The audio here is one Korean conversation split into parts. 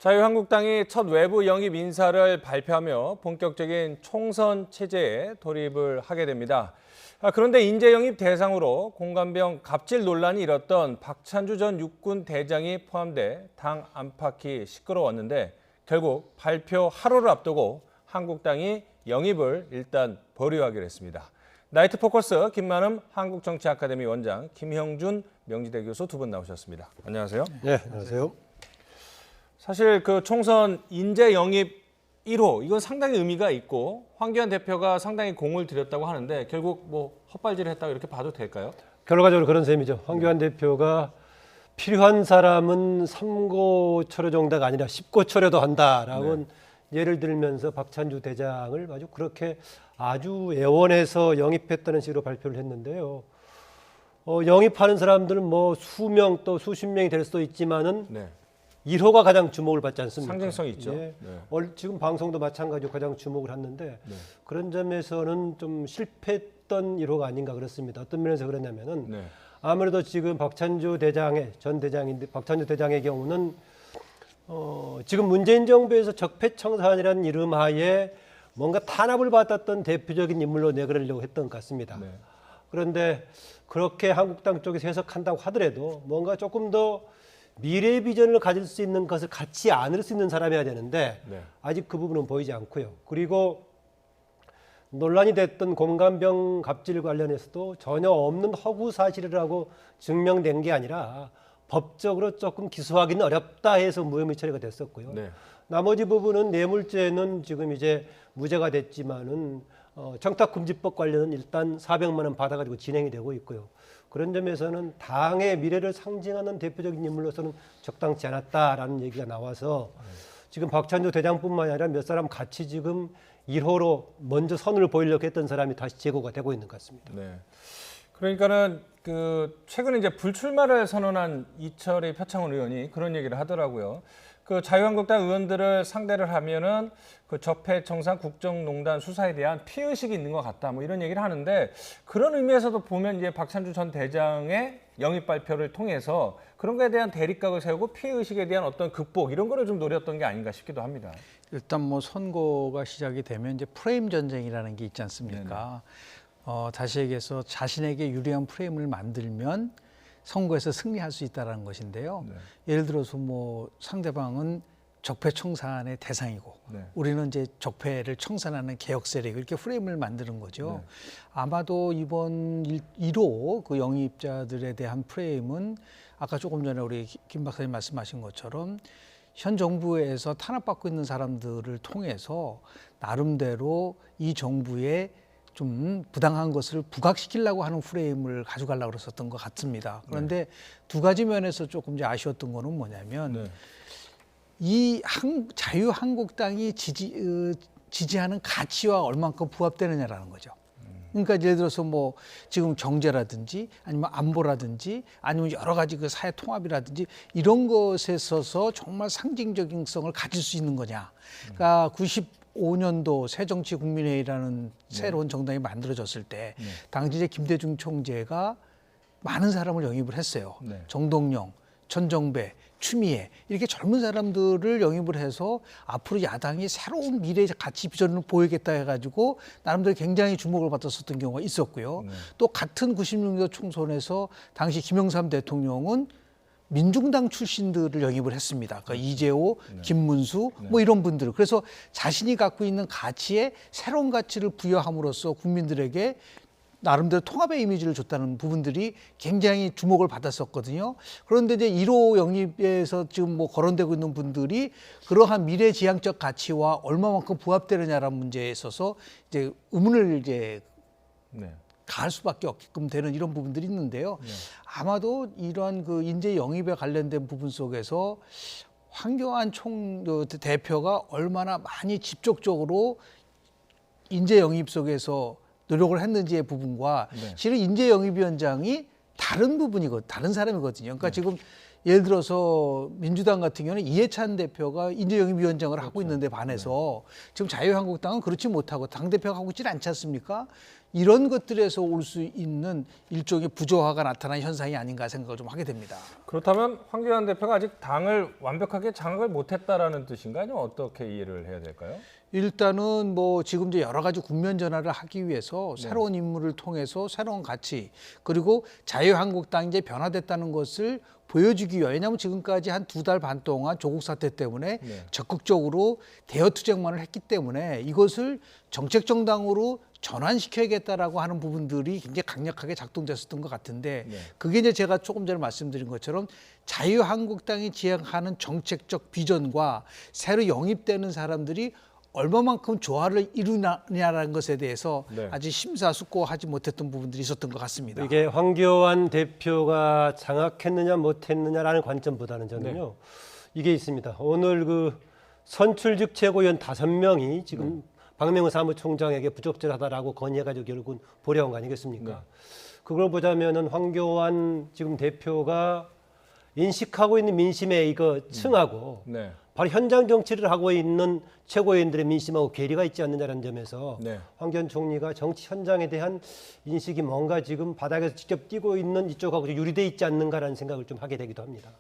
자유한국당이 첫 외부 영입 인사를 발표하며 본격적인 총선 체제에 돌입을 하게 됩니다. 그런데 인재 영입 대상으로 공관병 갑질 논란이 일었던 박찬주 전 육군 대장이 포함돼 당 안팎이 시끄러웠는데 결국 발표 하루를 앞두고 한국당이 영입을 일단 보류하기로 했습니다. 나이트 포커스 김만음 한국정치아카데미 원장, 김형준 명지대 교수 두 분 나오셨습니다. 안녕하세요. 네, 안녕하세요. 사실 그 총선 인재 영입 1호 이건 상당히 의미가 있고 황교안 대표가 상당히 공을 들였다고 하는데 결국 뭐 헛발질을 했다고 이렇게 봐도 될까요? 결과적으로 그런 셈이죠. 황교안 대표가 필요한 사람은 3고 초려 정도가 아니라 10고 초려도 한다라고 예를 들면서 박찬주 대장을 아주 그렇게 아주 애원해서 영입했다는 식으로 발표를 했는데요. 영입하는 사람들은 뭐 수명 또 수십 명이 될 수도 있지만은 1호가 가장 주목을 받지 않습니까? 상징성이 있죠. 예. 지금 방송도 마찬가지로 가장 주목을 했는데 그런 점에서는 좀 실패했던 1호가 아닌가 그렇습니다. 어떤 면에서 그러냐면은 아무래도 지금 박찬주 대장의 전 대장인데 박찬주 대장의 경우는 지금 문재인 정부에서 적폐청산이라는 이름 하에 뭔가 탄압을 받았던 대표적인 인물로 내걸으려고 했던 것 같습니다. 그런데 그렇게 한국당 쪽에서 해석한다고 하더라도 뭔가 조금 더 미래 비전을 가질 수 있는 것을 갖지 않을 수 있는 사람이어야 되는데 아직 그 부분은 보이지 않고요. 그리고 논란이 됐던 공관병 갑질 관련해서도 전혀 없는 허구 사실이라고 증명된 게 아니라 법적으로 조금 기소하기는 어렵다 해서 무혐의 처리가 됐었고요. 나머지 부분은 뇌물죄는 지금 이제 무죄가 됐지만은 청탁금지법 관련은 일단 400만 원 받아가지고 진행이 되고 있고요. 그런 점에서는 당의 미래를 상징하는 대표적인 인물로서는 적당치 않았다라는 얘기가 나와서 지금 박찬주 대장뿐만 아니라 몇 사람 같이 지금 1호로 먼저 선을 보이려고 했던 사람이 다시 제거가 되고 있는 것 같습니다. 그러니까는 그 최근에 이제 불출마를 선언한 이철의 표창원 의원이 그런 얘기를 하더라고요. 그 자유한국당 의원들을 상대를 하면은 그 적폐청산 국정농단 수사에 대한 피의식이 있는 것 같다. 뭐 이런 얘기를 하는데 그런 의미에서도 보면 이제 박찬주 전 대장의 영입 발표를 통해서 그런 거에 대한 대립각을 세우고 피의식에 대한 어떤 극복 이런 거를 좀 노렸던 게 아닌가 싶기도 합니다. 일단 뭐 선거가 시작이 되면 이제 프레임 전쟁이라는 게 있지 않습니까? 다시 얘기해서 자신에게 유리한 프레임을 만들면 선거에서 승리할 수 있다는 것인데요. 예를 들어서 뭐 상대방은 적폐청산의 대상이고 우리는 이제 적폐를 청산하는 개혁 세력 이렇게 프레임을 만드는 거죠. 아마도 이번 1호 그 영입자들에 대한 프레임은 아까 조금 전에 우리 김 박사님 말씀하신 것처럼 현 정부에서 탄압받고 있는 사람들을 통해서 나름대로 이 정부의 좀 부당한 것을 부각시키려고 하는 프레임을 가져가려고 그랬었던 것 같습니다. 그런데 두 가지 면에서 조금 이제 아쉬웠던 거는 뭐냐면 이 자유한국당이 지지하는 가치와 얼만큼 부합되느냐라는 거죠. 그러니까 예를 들어서 뭐 지금 경제라든지 아니면 안보라든지 아니면 여러 가지 그 사회 통합이라든지 이런 것에 있어서 정말 상징적인 성을 가질 수 있는 거냐. 그러니까 95년도 새정치국민회의라는 새로운 정당이 만들어졌을 때 당시 이제 김대중 총재가 많은 사람을 영입을 했어요. 정동영, 천정배, 추미애 이렇게 젊은 사람들을 영입을 해서 앞으로 야당이 새로운 미래의 가치 비전을 보이겠다 해가지고 나름대로 굉장히 주목을 받았었던 경우가 있었고요. 또 같은 96년도 총선에서 당시 김영삼 대통령은 민중당 출신들을 영입을 했습니다. 그러니까 이재호, 김문수 뭐 이런 분들. 그래서 자신이 갖고 있는 가치에 새로운 가치를 부여함으로써 국민들에게 나름대로 통합의 이미지를 줬다는 부분들이 굉장히 주목을 받았었거든요. 그런데 이제 1호 영입에서 지금 뭐 거론되고 있는 분들이 그러한 미래지향적 가치와 얼마만큼 부합되느냐라는 문제에 있어서 이제 의문을 이제 가할 수밖에 없게끔 되는 이런 부분들이 있는데요. 아마도 이러한 그 인재 영입에 관련된 부분 속에서 황교안 대표가 얼마나 많이 직접적으로 인재 영입 속에서 노력을 했는지의 부분과 실은 인재 영입위원장이 다른 부분이거든요. 다른 사람이거든요. 그러니까 지금 예를 들어서 민주당 같은 경우는 이해찬 대표가 인재영입위원장을 하고 있는데 반해서 지금 자유한국당은 그렇지 못하고 당대표가 하고 있지는 않지 않습니까? 이런 것들에서 올 수 있는 일종의 부조화가 나타난 현상이 아닌가 생각을 좀 하게 됩니다. 그렇다면 황교안 대표가 아직 당을 완벽하게 장악을 못했다라는 뜻인가요? 아니면 어떻게 이해를 해야 될까요? 일단은 뭐 지금 이제 여러 가지 국면 전환을 하기 위해서 새로운 인물을 통해서 새로운 가치 그리고 자유한국당이 이제 변화됐다는 것을 보여주기 위해 왜냐하면 지금까지 한 2달 반 동안 조국 사태 때문에 적극적으로 대여 투쟁만을 했기 때문에 이것을 정책 정당으로 전환시켜야겠다라고 하는 부분들이 굉장히 강력하게 작동됐었던 것 같은데 그게 이제 제가 조금 전에 말씀드린 것처럼 자유한국당이 지향하는 정책적 비전과 새로 영입되는 사람들이 얼마만큼 조화를 이루냐라는 것에 대해서 아직 심사숙고하지 못했던 부분들이 있었던 것 같습니다. 이게 황교안 대표가 장악했느냐 못했느냐라는 관점보다는 저는요. 이게 있습니다. 오늘 그 선출직 최고위원 5명이 지금 박명훈 사무총장에게 부적절하다라고 건의해가지고 결국은 보려온 거 아니겠습니까? 그걸 보자면은 황교안 지금 대표가 인식하고 있는 민심의 이거 층하고 바로 현장 정치를 하고 있는 최고위원들의 민심하고 괴리가 있지 않느냐라는 점에서 황교안 총리가 정치 현장에 대한 인식이 뭔가 지금 바닥에서 직접 뛰고 있는 이쪽하고 유리돼 있지 않는가라는 생각을 좀 하게 되기도 합니다.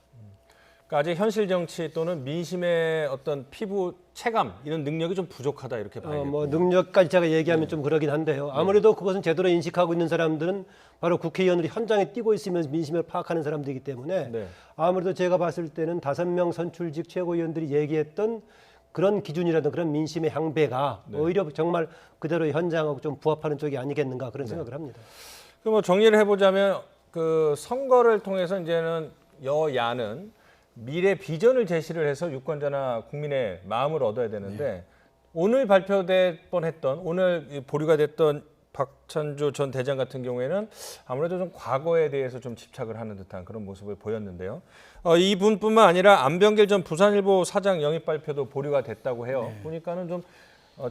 그러니까 아직 현실 정치 또는 민심의 어떤 피부 체감 이런 능력이 좀 부족하다 이렇게 봐야겠군요. 뭐 능력까지 제가 얘기하면 좀 그러긴 한데요. 아무래도 그것은 제대로 인식하고 있는 사람들은 바로 국회의원들이 현장에 뛰고 있으면서 민심을 파악하는 사람들이기 때문에 아무래도 제가 봤을 때는 5명 선출직 최고위원들이 얘기했던 그런 기준이라든 그런 민심의 향배가 오히려 정말 그대로 현장하고 좀 부합하는 쪽이 아니겠는가 그런 생각을 합니다. 그럼 뭐 정리를 해보자면 그 선거를 통해서 이제는 여야는 미래 비전을 제시를 해서 유권자나 국민의 마음을 얻어야 되는데 오늘 발표될 뻔했던 오늘 보류가 됐던 박찬주 전 대장 같은 경우에는 아무래도 좀 과거에 대해서 좀 집착을 하는 듯한 그런 모습을 보였는데요. 이분뿐만 아니라 안병길 전 부산일보 사장 영입 발표도 보류가 됐다고 해요. 보니까는 좀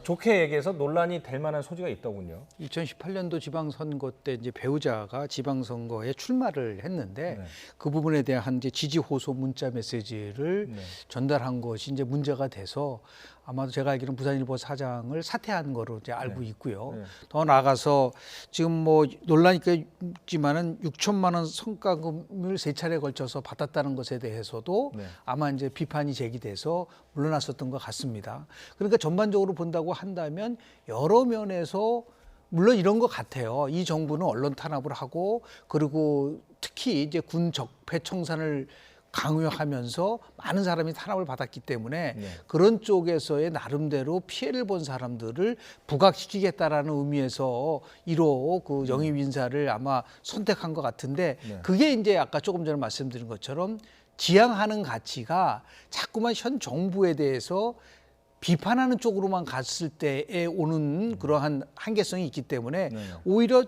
좋게 얘기해서 논란이 될 만한 소지가 있더군요. 2018년도 지방선거 때 이제 배우자가 지방선거에 출마를 했는데 그 부분에 대한 이제 지지 호소 문자 메시지를 전달한 것이 이제 문제가 돼서 아마도 제가 알기로는 부산일보 사장을 사퇴한 거로 이제 알고 있고요. 더 나아가서 지금 뭐 논란이 꽤 있지만은 6천만 원 성과금을 3차례에 걸쳐서 받았다는 것에 대해서도 아마 이제 비판이 제기돼서 물러났었던 것 같습니다. 그러니까 전반적으로 본다고 한다면 여러 면에서 물론 이런 것 같아요. 이 정부는 언론 탄압을 하고 그리고 특히 이제 군 적폐 청산을 강요하면서 많은 사람이 탄압을 받았기 때문에 그런 쪽에서의 나름대로 피해를 본 사람들을 부각시키겠다라는 의미에서 1호 그 영입 인사를 아마 선택한 것 같은데 그게 이제 아까 조금 전에 말씀드린 것처럼 지향하는 가치가 자꾸만 현 정부에 대해서 비판하는 쪽으로만 갔을 때에 오는 그러한 한계성이 있기 때문에 오히려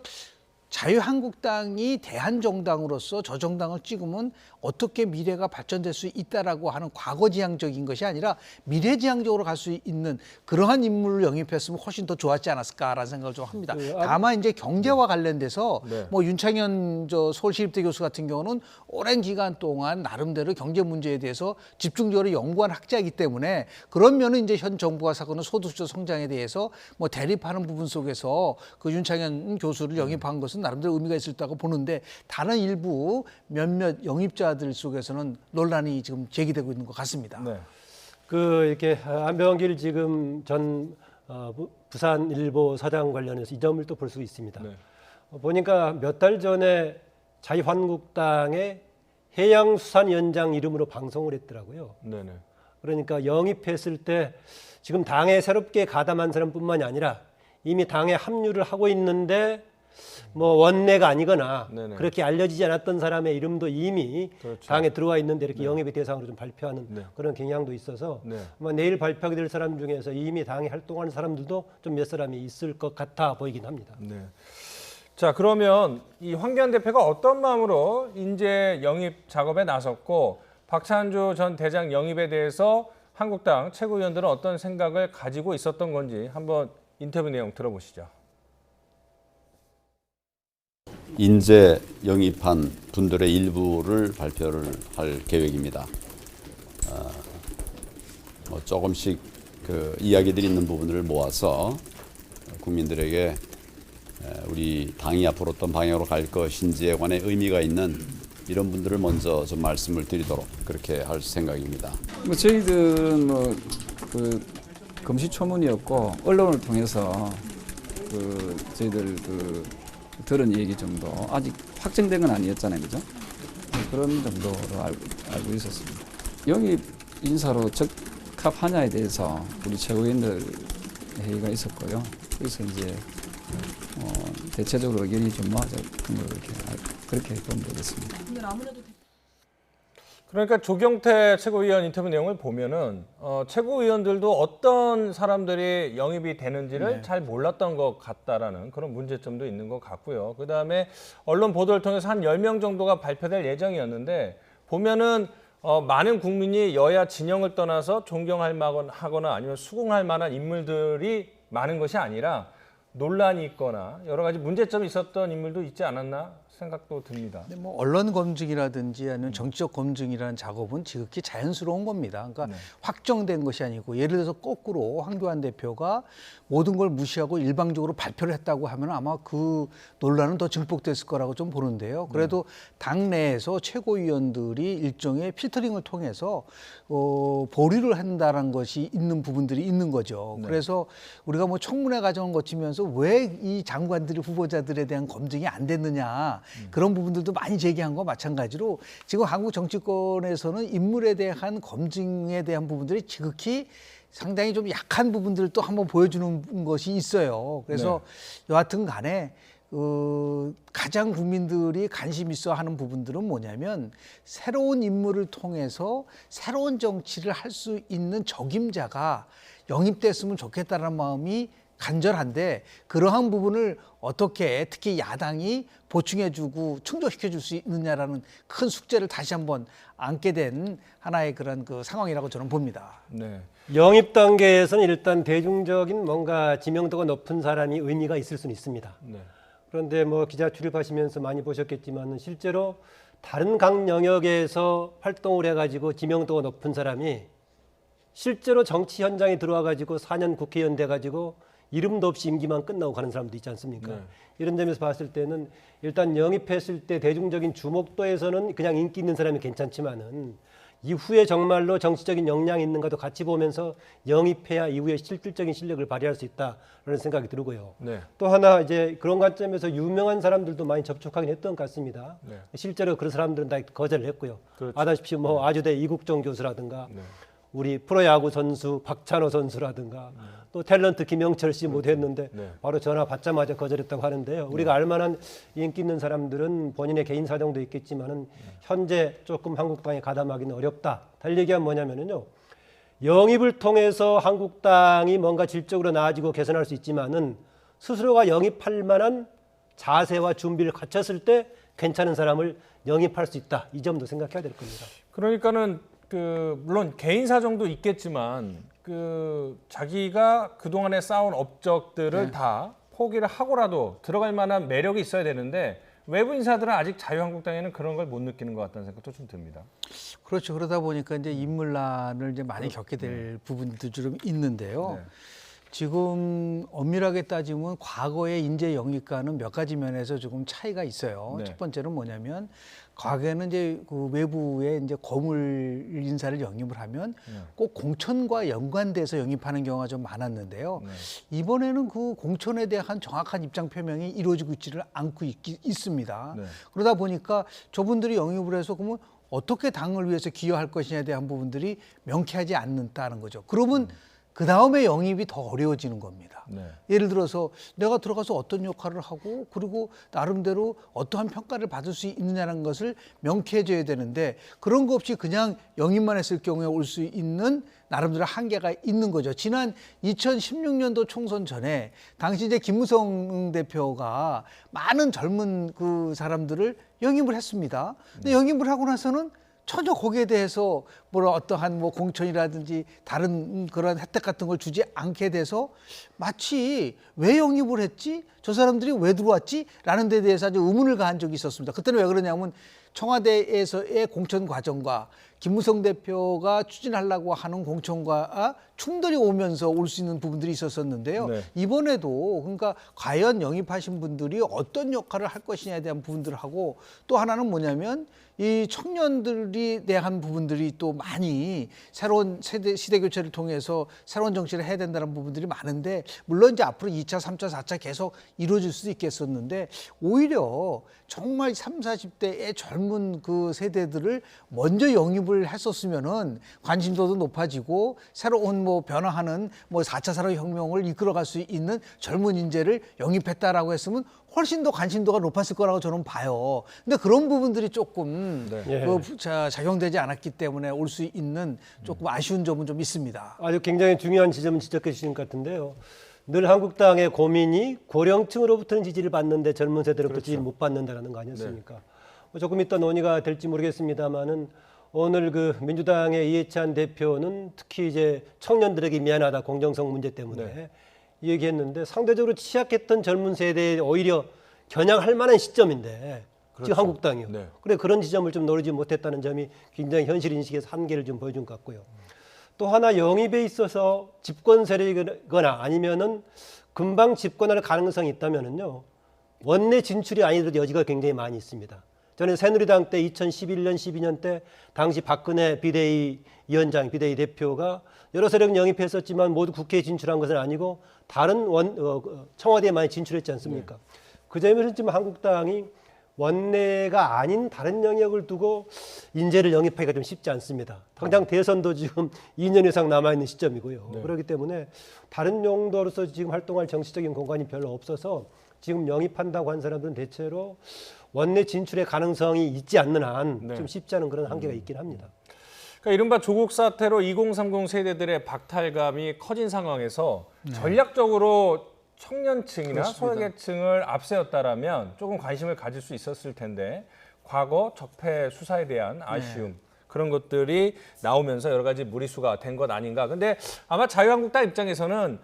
자유한국당이 대한정당으로서 저 정당을 찍으면 어떻게 미래가 발전될 수 있다라고 하는 과거지향적인 것이 아니라 미래지향적으로 갈 수 있는 그러한 인물을 영입했으면 훨씬 더 좋았지 않았을까라는 생각을 좀 합니다. 다만 이제 경제와 관련돼서 뭐 윤창현 저 서울시립대 교수 같은 경우는 오랜 기간 동안 나름대로 경제 문제에 대해서 집중적으로 연구한 학자이기 때문에 그런 면은 이제 현 정부가 사고는 소득적 성장에 대해서 뭐 대립하는 부분 속에서 그 윤창현 교수를 영입한 것은 나름대로 의미가 있었다고 보는데 다른 일부 몇몇 영입자들 속에서는 논란이 지금 제기되고 있는 것 같습니다. 그 이렇게 안병길 지금 전 부산일보 사장 관련해서 이 점을 또 볼 수 있습니다. 보니까 몇 달 전에 자유한국당의 해양수산위원장 이름으로 방송을 했더라고요. 그러니까 영입했을 때 지금 당에 새롭게 가담한 사람뿐만이 아니라 이미 당에 합류를 하고 있는데 뭐 원내가 아니거나 그렇게 알려지지 않았던 사람의 이름도 이미 당에 들어와 있는데 이렇게 영입의 대상으로 좀 발표하는 그런 경향도 있어서 아마 내일 발표하게 될 사람 중에서 이미 당에 활동하는 사람들도 좀 몇 사람이 있을 것 같아 보이긴 합니다. 자, 그러면 이 황교안 대표가 어떤 마음으로 인재 영입 작업에 나섰고 박찬주 전 대장 영입에 대해서 한국당 최고위원들은 어떤 생각을 가지고 있었던 건지 한번 인터뷰 내용 들어보시죠. 인재 영입한 분들의 일부를 발표를 할 계획입니다. 뭐 조금씩 그 이야기들이 있는 부분을 모아서 국민들에게 우리 당이 앞으로 어떤 방향으로 갈 것인지에 관해 의미가 있는 이런 분들을 먼저 좀 말씀을 드리도록 그렇게 할 생각입니다. 뭐 저희들은 그 금시초문이었고 언론을 통해서 저희들 들은 얘기 정도 아직 확정된 건 아니었잖아요, 그죠? 그런 정도로 알고 있었습니다. 영입 인사로 적합하냐에 대해서 우리 최고위원들 회의가 있었고요. 그래서 이제 대체적으로 의견이 전무하자 그렇게 보면 되겠습니다. 그러니까 조경태 최고위원 인터뷰 내용을 보면은 최고위원들도 어떤 사람들이 영입이 되는지를 잘 몰랐던 것 같다라는 그런 문제점도 있는 것 같고요. 그다음에 언론 보도를 통해서 한 10명 정도가 발표될 예정이었는데 보면은 많은 국민이 여야 진영을 떠나서 존경할 만하거나 아니면 수긍할 만한 인물들이 많은 것이 아니라 논란이 있거나 여러 가지 문제점이 있었던 인물도 있지 않았나 생각도 듭니다. 근데 뭐 언론 검증이라든지 아니면 정치적 검증이라는 작업은 지극히 자연스러운 겁니다. 그러니까 확정된 것이 아니고 예를 들어서 거꾸로 황교안 대표가 모든 걸 무시하고 일방적으로 발표를 했다고 하면 아마 그 논란은 더 증폭됐을 거라고 좀 보는데요. 그래도 당내에서 최고위원들이 일종의 필터링을 통해서 보류를 한다는 것이 있는 부분들이 있는 거죠. 그래서 우리가 뭐 청문회 과정을 거치면서 왜 이 장관들이 후보자들에 대한 검증이 안 됐느냐 그런 부분들도 많이 제기한 것과 마찬가지로 지금 한국 정치권에서는 인물에 대한 검증에 대한 부분들이 지극히 상당히 좀 약한 부분들을 또 한번 보여주는 것이 있어요. 그래서 여하튼 간에 가장 국민들이 관심 있어 하는 부분들은 뭐냐면 새로운 인물을 통해서 새로운 정치를 할 수 있는 적임자가 영입됐으면 좋겠다는 마음이 간절한데 그러한 부분을 어떻게 특히 야당이 보충해주고 충족시켜줄 수 있느냐라는 큰 숙제를 다시 한번 안게 된 하나의 그런 그 상황이라고 저는 봅니다. 네. 영입 단계에서는 일단 대중적인 뭔가 지명도가 높은 사람이 의미가 있을 수는 있습니다. 네. 그런데 뭐 기자 출입하시면서 많이 보셨겠지만 실제로 다른 각 영역에서 활동을 해가지고 지명도가 높은 사람이 실제로 정치 현장에 들어와 가지고 4년 국회의원 돼 가지고 이름도 없이 임기만 끝나고 가는 사람도 있지 않습니까? 네. 이런 점에서 봤을 때는 일단 영입했을 때 대중적인 주목도에서는 그냥 인기 있는 사람이 괜찮지만은 이후에 정말로 정치적인 역량이 있는가도 같이 보면서 영입해야 이후에 실질적인 실력을 발휘할 수 있다라는 생각이 들고요. 네. 또 하나 이제 그런 관점에서 유명한 사람들도 많이 접촉하긴 했던 것 같습니다. 네. 실제로 그런 사람들은 다 거절을 했고요. 그렇죠. 아다시피 뭐 아주대 이국종 교수라든가 네. 우리 프로야구 선수 박찬호 선수라든가 또 탤런트 김영철 씨 못 했는데 네. 바로 전화 받자마자 거절했다고 하는데요. 우리가 알만한 인기 있는 사람들은 본인의 개인 사정도 있겠지만은 현재 조금 한국당에 가담하기는 어렵다. 달리기한 뭐냐면은요. 영입을 통해서 한국당이 뭔가 질적으로 나아지고 개선할 수 있지만은 스스로가 영입할 만한 자세와 준비를 갖췄을 때 괜찮은 사람을 영입할 수 있다. 이 점도 생각해야 될 겁니다. 그러니까는 물론 개인 사정도 있겠지만 자기가 그동안에 쌓은 업적들을 다 포기를 하고라도 들어갈 만한 매력이 있어야 되는데 외부 인사들은 아직 자유한국당에는 그런 걸 못 느끼는 것 같다는 생각도 좀 듭니다. 그렇죠. 그러다 보니까 이제 인물난을 이제 많이 겪게 될 부분도 좀 있는데요. 네. 지금 엄밀하게 따지면 과거의 인재 영입과는 몇 가지 면에서 조금 차이가 있어요. 네. 첫 번째는 뭐냐면 과거에는 이제 그 외부에 이제 고물 인사를 영입을 하면 꼭 공천과 연관돼서 영입하는 경우가 좀 많았는데요. 네. 이번에는 그 공천에 대한 정확한 입장 표명이 이루어지고 있지를 않고 있습니다. 네. 그러다 보니까 저분들이 영입을 해서 그러면 어떻게 당을 위해서 기여할 것이냐에 대한 부분들이 명쾌하지 않는다는 거죠. 그러면 그 다음에 영입이 더 어려워지는 겁니다. 네. 예를 들어서 내가 들어가서 어떤 역할을 하고 그리고 나름대로 어떠한 평가를 받을 수 있느냐는 것을 명쾌해져야 되는데 그런 거 없이 그냥 영입만 했을 경우에 올 수 있는 나름대로 한계가 있는 거죠. 지난 2016년도 총선 전에 당시 이제 김무성 대표가 많은 젊은 그 사람들을 영입을 했습니다. 근데 영입을 하고 나서는 전혀 거기에 대해서 어떠한 공천이라든지 다른 그런 혜택 같은 걸 주지 않게 돼서 마치 왜 영입을 했지? 저 사람들이 왜 들어왔지? 라는 데 대해서 아주 의문을 가한 적이 있었습니다. 그때는 왜 그러냐면 청와대에서의 공천 과정과 김무성 대표가 추진하려고 하는 공천과 충돌이 오면서 올 수 있는 부분들이 있었었는데요. 네. 이번에도 그러니까 과연 영입하신 분들이 어떤 역할을 할 것이냐에 대한 부분들하고 또 하나는 뭐냐면 이 청년들이 대한 부분들이 또 많이 새로운 시대 교체를 통해서 새로운 정치를 해야 된다는 부분들이 많은데 물론 이제 앞으로 2차, 3차, 4차 계속 이루어질 수도 있겠었는데 오히려 정말 30, 40대의 젊은 그 세대들을 먼저 영입을 했었으면은 관심도도 높아지고 새로운 뭐 변화하는 뭐 4차 산업혁명을 이끌어갈 수 있는 젊은 인재를 영입했다라고 했으면 훨씬 더 관심도가 높았을 거라고 저는 봐요. 근데 그런 부분들이 조금 작용되지 않았기 때문에 올 수 있는 조금 아쉬운 점은 좀 있습니다. 아주 굉장히 중요한 지점을 지적해 주신 것 같은데요. 늘 한국당의 고민이 고령층으로부터는 지지를 받는데 젊은 세대로부터 지지를 못 받는다는 거 아니었습니까? 뭐 조금 이따 논의가 될지 모르겠습니다만은 오늘 그 민주당의 이해찬 대표는 특히 이제 청년들에게 미안하다 공정성 문제 때문에 얘기했는데 상대적으로 취약했던 젊은 세대에 오히려 겨냥할 만한 시점인데 지금 한국당이요. 네. 그래 그런 지점을 좀 노리지 못했다는 점이 굉장히 현실 인식에서 한계를 좀 보여준 것 같고요. 또 하나 영입에 있어서 집권 세력이거나 아니면은 금방 집권할 가능성이 있다면은요 원내 진출이 아니더라도 여지가 굉장히 많이 있습니다. 저는 새누리당 때 2011년, 12년 때 당시 박근혜 비대위 위원장, 비대위 대표가 여러 세력 영입했었지만 모두 국회에 진출한 것은 아니고 다른 청와대에 많이 진출했지 않습니까? 그 점에서 지금 한국당이 원내가 아닌 다른 영역을 두고 인재를 영입하기가 좀 쉽지 않습니다. 당장 대선도 지금 2년 이상 남아있는 시점이고요. 그렇기 때문에 다른 용도로서 지금 활동할 정치적인 공간이 별로 없어서 지금 영입한다고 한 사람들은 대체로 원내 진출의 가능성이 있지 않는 한 좀 쉽지 않은 그런 한계가 있긴 합니다. 그러니까 이른바 조국 사태로 2030 세대들의 박탈감이 커진 상황에서 전략적으로 청년층이나 소외계층을 앞세웠다라면 조금 관심을 가질 수 있었을 텐데 과거 적폐 수사에 대한 아쉬움 그런 것들이 나오면서 여러 가지 무리수가 된 것 아닌가. 근데 아마 자유한국당 입장에서는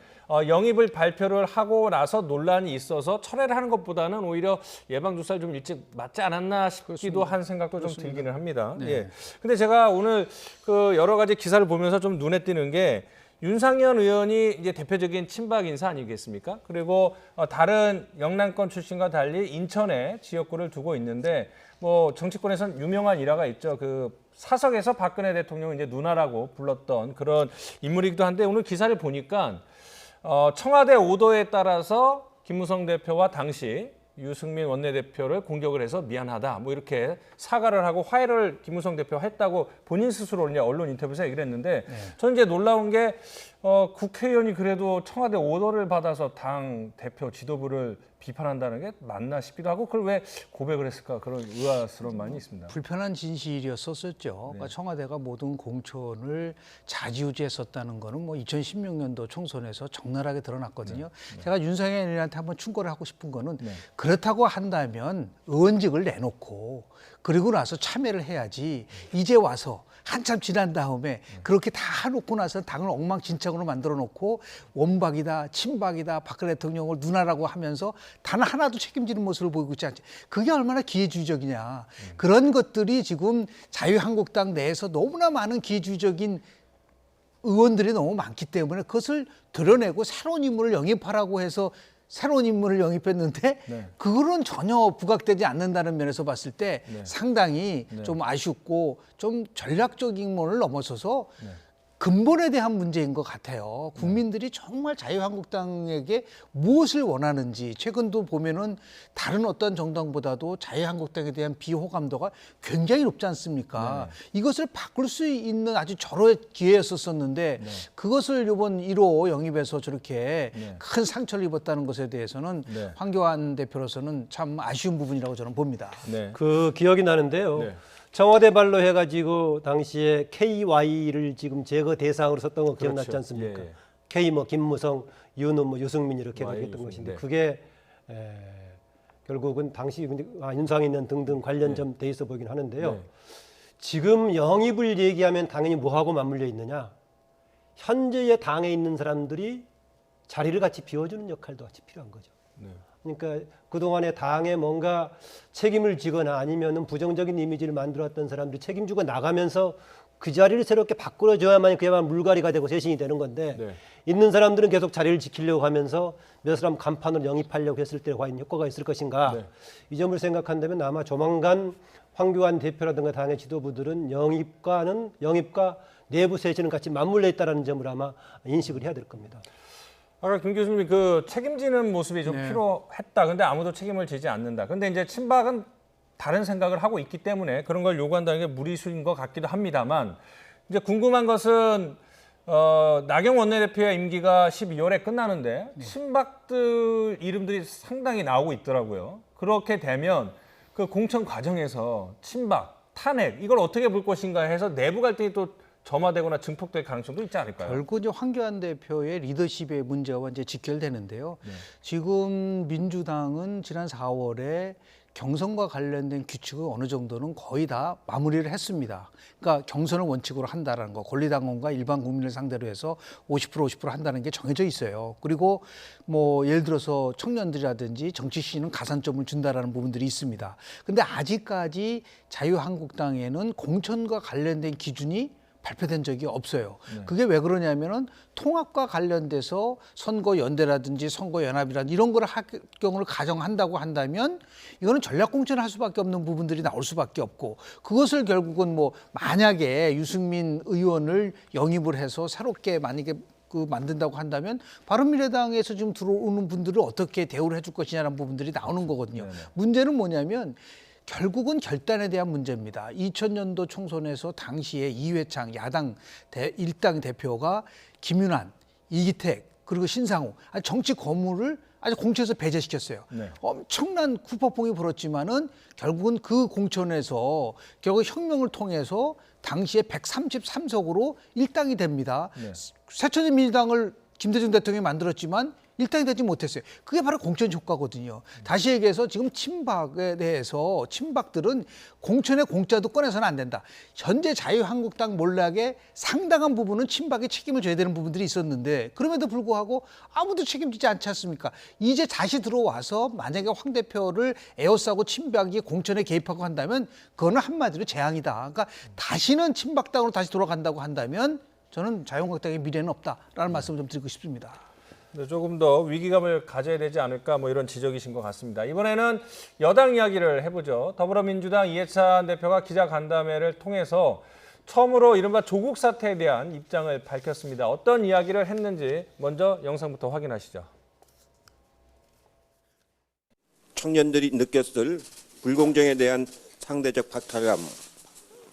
영입을 발표를 하고 나서 논란이 있어서 철회를 하는 것보다는 오히려 예방주사를 좀 일찍 맞지 않았나 싶기도 한 생각도 좀 들기는 합니다. 예. 근데 제가 오늘 그 여러 가지 기사를 보면서 좀 눈에 띄는 게 윤상현 의원이 이제 대표적인 친박 인사 아니겠습니까? 그리고 다른 영남권 출신과 달리 인천에 지역구를 두고 있는데 뭐 정치권에선 유명한 일화가 있죠. 그 사석에서 박근혜 대통령을 이제 누나라고 불렀던 그런 인물이기도 한데 오늘 기사를 보니까 청와대 오더에 따라서 김무성 대표와 당시 유승민 원내대표를 공격을 해서 미안하다 뭐 이렇게 사과를 하고 화해를 김무성 대표가 했다고 본인 스스로 이제 언론 인터뷰에서 얘기를 했는데 저는 이제 놀라운 게 국회의원이 그래도 청와대 오더를 받아서 당 대표 지도부를 비판한다는 게 맞나 싶기도 하고 그걸 왜 고백을 했을까 그런 의아스러운 많이 있습니다. 불편한 진실이었었죠. 그러니까 청와대가 모든 공천을 좌지우지했었다는 거는 뭐 2016년도 총선에서 적나라하게 드러났거든요. 제가 윤석열 의원한테 한번 충고를 하고 싶은 거는 그렇다고 한다면 의원직을 내놓고 그리고 나서 참여를 해야지 이제 와서 한참 지난 다음에 그렇게 다 놓고 나서 당을 엉망진창으로 만들어 놓고 원박이다, 친박이다, 박근혜 대통령을 누나라고 하면서 단 하나도 책임지는 모습을 보이고 있지 않지. 그게 얼마나 기회주의적이냐. 그런 것들이 지금 자유한국당 내에서 너무나 많은 기회주의적인 의원들이 너무 많기 때문에 그것을 드러내고 새로운 인물을 영입하라고 해서 새로운 인물을 영입했는데 그거는 전혀 부각되지 않는다는 면에서 봤을 때 상당히 좀 아쉽고 좀 전략적인 면을 넘어서서 근본에 대한 문제인 것 같아요. 국민들이 정말 자유한국당에게 무엇을 원하는지 최근도 보면은 다른 어떤 정당보다도 자유한국당에 대한 비호감도가 굉장히 높지 않습니까? 이것을 바꿀 수 있는 아주 절호의 기회였었는데 그것을 이번 1호 영입에서 저렇게 큰 상처를 입었다는 것에 대해서는 황교안 대표로서는 참 아쉬운 부분이라고 저는 봅니다. 그 기억이 나는데요. 청와대 발로 해가지고 당시에 KY를 지금 제거 대상으로 썼던 거 기억나지 않습니까? K 뭐 김무성, 유는 뭐 유승민 이렇게 했던 것인데 그게 결국은 당시 윤상현 등등 관련점 돼 있어 보이긴 하는데요. 지금 영입을 얘기하면 당연히 뭐하고 맞물려 있느냐? 현재의 당에 있는 사람들이 자리를 같이 비워주는 역할도 같이 필요한 거죠. 그러니까 그동안에 당에 뭔가 책임을 지거나 아니면은 부정적인 이미지를 만들었던 사람들이 책임지고 나가면서 그 자리를 새롭게 바꾸어줘야만 그야말로 물갈이가 되고 쇄신이 되는 건데 네. 있는 사람들은 계속 자리를 지키려고 하면서 몇 사람 간판으로 영입하려고 했을 때 과연 효과가 있을 것인가. 네. 이 점을 생각한다면 아마 조만간 황교안 대표라든가 당의 지도부들은 영입과 내부 쇄신은 같이 맞물려 있다는 점을 아마 인식을 해야 될 겁니다. 아까 김 교수님이 그 책임지는 모습이 좀 필요했다. 근데 아무도 책임을 지지 않는다. 근데 이제 친박은 다른 생각을 하고 있기 때문에 그런 걸 요구한다는 게 무리수인 것 같기도 합니다만 이제 궁금한 것은 나경원 원내대표의 임기가 12월에 끝나는데 친박들 이름들이 상당히 나오고 있더라고요. 그렇게 되면 그 공천 과정에서 친박, 탄핵 이걸 어떻게 볼 것인가 해서 내부 갈등이 또 점화되거나 증폭될 가능성도 있지 않을까요? 결국 이제 황교안 대표의 리더십의 문제와 이제 직결되는데요. 지금 민주당은 지난 4월에 경선과 관련된 규칙을 어느 정도는 거의 다 마무리를 했습니다. 그러니까 경선을 원칙으로 한다라는 거, 권리당원과 일반 국민을 상대로 해서 50% 한다는 게 정해져 있어요. 그리고 뭐 예를 들어서 청년들이라든지 정치 시인은 가산점을 준다라는 부분들이 있습니다. 근데 아직까지 자유한국당에는 공천과 관련된 기준이 발표된 적이 없어요. 그게 왜 그러냐면은 통합과 관련돼서 선거연대라든지 선거연합이라든지 이런 걸 할 경우를 가정한다고 한다면 이거는 전략공천을 할 수밖에 없는 부분들이 나올 수밖에 없고 그것을 결국은 뭐 만약에 유승민 의원을 영입을 해서 새롭게 만약에 그 만든다고 한다면 바른미래당에서 지금 들어오는 분들을 어떻게 대우를 해줄 것이냐는 부분들이 나오는 거거든요. 문제는 뭐냐면 결국은 결단에 대한 문제입니다. 2000년도 총선에서 당시에 이회창 야당 일당 대표가 김윤환, 이기택 그리고 신상호 정치 거물을 아주 공천에서 배제시켰어요. 엄청난 후폭풍이 불었지만은 결국은 그 공천에서 결국 혁명을 통해서 당시에 133석으로 일당이 됩니다. 새천년민주당을 김대중 대통령이 만들었지만 일당이 되지 못했어요. 그게 바로 공천 효과거든요. 다시 얘기해서 지금 친박에 대해서 친박들은 공천의 공짜도 꺼내서는 안 된다. 현재 자유한국당 몰락의 상당한 부분은 친박이 책임을 져야 되는 부분들이 있었는데 그럼에도 불구하고 아무도 책임지지 않지 않습니까? 이제 다시 들어와서 만약에 황 대표를 에워싸고 친박이 공천에 개입하고 한다면 그거는 한마디로 재앙이다. 그러니까 다시는 친박당으로 다시 돌아간다고 한다면 저는 자유한국당의 미래는 없다라는 말씀을 좀 드리고 싶습니다. 네, 조금 더 위기감을 가져야 되지 않을까 뭐 이런 지적이신 것 같습니다. 이번에는 여당 이야기를 해보죠. 더불어민주당 이해찬 대표가 기자간담회를 통해서 처음으로 이른바 조국 사태에 대한 입장을 밝혔습니다. 어떤 이야기를 했는지 먼저 영상부터 확인하시죠. 청년들이 느꼈을 불공정에 대한 상대적 박탈감,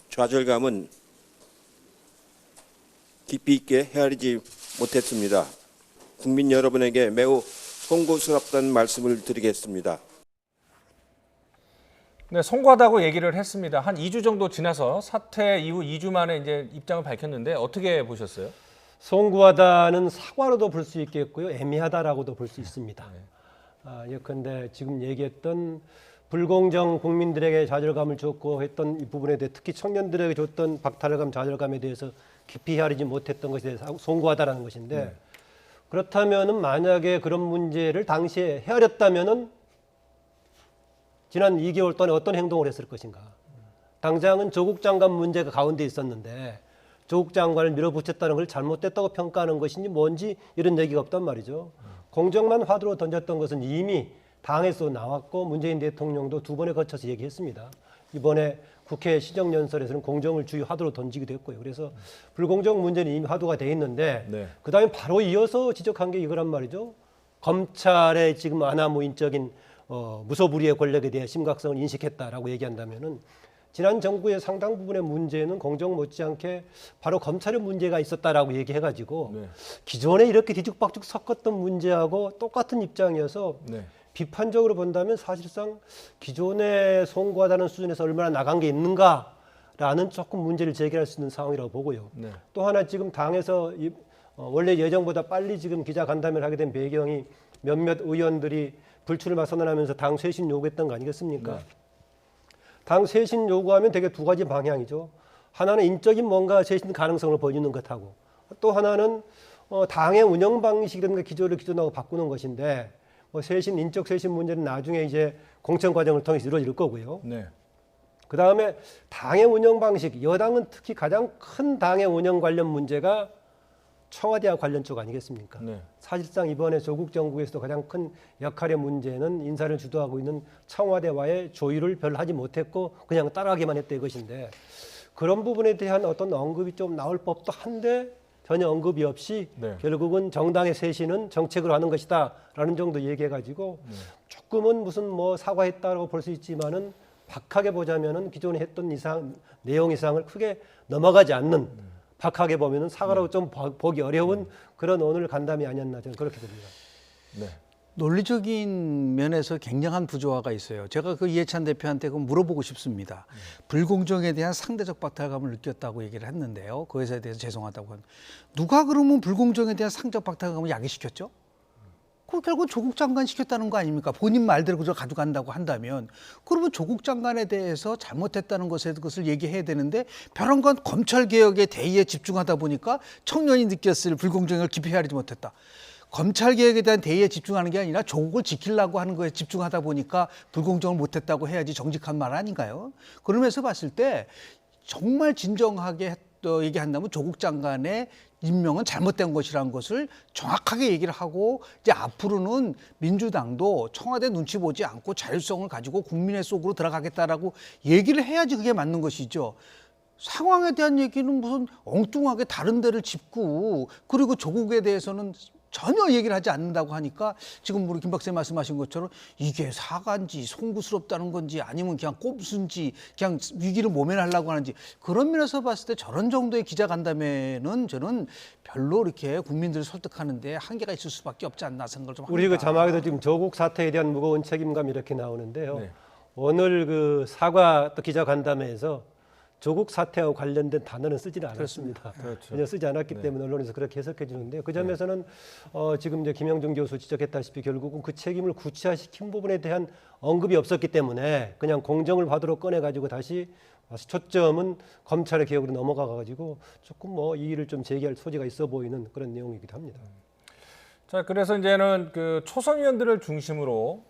좌절감은 깊이 있게 헤아리지 못했습니다. 국민 여러분에게 매우 송구스럽다는 말씀을 드리겠습니다. 네, 송구하다고 얘기를 했습니다. 한 2주 정도 지나서 사퇴 이후 2주 만에 이제 입장을 밝혔는데 어떻게 보셨어요? 송구하다는 사과로도 볼 수 있겠고요, 애매하다라고도 볼 수 있습니다. 예컨대 지금 얘기했던 불공정 국민들에게 좌절감을 줬고 했던 이 부분에 대해 특히 청년들에게 줬던 박탈감, 좌절감에 대해서 깊이 헤아리지 못했던 것에 대해서 송구하다라는 것인데 그렇다면은 만약에 그런 문제를 당시에 헤아렸다면은 지난 2개월 동안 어떤 행동을 했을 것인가? 당장은 조국 장관 문제가 가운데 있었는데 조국 장관을 밀어붙였다는 걸 잘못됐다고 평가하는 것인지 뭔지 이런 얘기가 없단 말이죠. 공정만 화두로 던졌던 것은 이미 당에서 나왔고 문재인 대통령도 2번에 거쳐서 얘기했습니다. 이번에 국회 시정연설에서는 공정을 주요 화두로 던지기도 했고요. 그래서 불공정 문제는 이미 화두가 돼 있는데 그다음에 바로 이어서 지적한 게 이거란 말이죠. 검찰의 지금 아나무인적인 무소불위의 권력에 대해 심각성을 인식했다라고 얘기한다면은 지난 정부의 상당 부분의 문제는 공정 못지않게 바로 검찰의 문제가 있었다라고 얘기해가지고 기존에 이렇게 뒤죽박죽 섞었던 문제하고 똑같은 입장이어서 비판적으로 본다면 사실상 기존에 송구하다는 수준에서 얼마나 나간 게 있는가라는 조금 문제를 제기할 수 있는 상황이라고 보고요. 또 하나 지금 당에서 원래 예정보다 빨리 지금 기자간담회를 하게 된 배경이 몇몇 의원들이 불출마 선언하면서 당 쇄신 요구했던 거 아니겠습니까? 당 쇄신 요구하면 되게 두 가지 방향이죠. 하나는 인적인 뭔가 쇄신 가능성을 보여주는 것하고 또 하나는 당의 운영 방식이라든가 기조를 기존하고 바꾸는 것인데 뭐 쇄신, 인적 쇄신 문제는 나중에 이제 공천 과정을 통해서 이루어질 거고요. 네. 그 다음에 당의 운영 방식, 여당은 특히 가장 큰 당의 운영 관련 문제가 청와대와 관련 쪽 아니겠습니까? 네. 사실상 이번에 조국 정국에서도 가장 큰 역할의 문제는 인사를 주도하고 있는 청와대와의 조율을 별로 하지 못했고 그냥 따라가기만 했다 이것인데, 그런 부분에 대한 어떤 언급이 좀 나올 법도 한데 전혀 언급이 없이 네. 결국은 정당의 쇄신은 정책으로 하는 것이다라는 정도 얘기해가지고 조금은 무슨 뭐 사과했다라고 볼 수 있지만은 박하게 보자면은 기존에 했던 이상 내용 이상을 크게 넘어가지 않는, 박하게 보면은 사과라고 좀 보기 어려운 그런 오늘 간담이 아니었나 저는 그렇게 봅니다. 네. 논리적인 면에서 굉장한 부조화가 있어요. 제가 그 이해찬 대표한테 그 물어보고 싶습니다. 불공정에 대한 상대적 박탈감을 느꼈다고 얘기를 했는데요. 그것에 대해서 죄송하다고. 누가 그러면 불공정에 대한 상대적 박탈감을 야기시켰죠? 그 결국 조국 장관 시켰다는 거 아닙니까? 본인 말대로 그저 가져간다고 한다면, 그러면 조국 장관에 대해서 잘못했다는 것을 얘기해야 되는데, 별한 건 검찰 개혁의 대의에 집중하다 보니까 청년이 느꼈을 불공정을 깊이 헤아리지 못했다. 검찰 개혁에 대한 대의에 집중하는 게 아니라 조국을 지키려고 하는 거에 집중하다 보니까 불공정을 못했다고 해야지 정직한 말 아닌가요? 그러면서 봤을 때 정말 진정하게 얘기한다면 조국 장관의 임명은 잘못된 것이라는 것을 정확하게 얘기를 하고, 이제 앞으로는 민주당도 청와대 눈치 보지 않고 자율성을 가지고 국민의 속으로 들어가겠다라고 얘기를 해야지 그게 맞는 것이죠. 상황에 대한 얘기는 무슨 엉뚱하게 다른 데를 짚고, 그리고 조국에 대해서는 전혀 얘기를 하지 않는다고 하니까 지금 우리 김 박사님 말씀하신 것처럼 이게 사과인지 송구스럽다는 건지 아니면 그냥 꼼수인지 그냥 위기를 모면하려고 하는지, 그런 면에서 봤을 때 저런 정도의 기자 간담회는 저는 별로 이렇게 국민들을 설득하는데 한계가 있을 수밖에 없지 않나 생각을 좀 합니다. 우리 그 자막에도 지금 조국 사태에 대한 무거운 책임감 이렇게 나오는데요. 네. 오늘 그 사과 또 기자 간담회에서 조국 사태와 관련된 단어는 쓰지는 않았습니다. 그렇죠. 전혀 쓰지 않았기 네. 때문에 언론에서 그렇게 해석해 주는데요. 그 점에서는 지금 이제 김영중 교수 지적했다시피 결국은 그 책임을 구체화시킨 부분에 대한 언급이 없었기 때문에 그냥 공정을 받으러 꺼내 가지고 다시 초점은 검찰의 개혁으로 넘어가 가지고 조금 뭐 이의를 좀 제기할 소지가 있어 보이는 그런 내용이기도 합니다. 자, 그래서 이제는 그 초선 의원들을 중심으로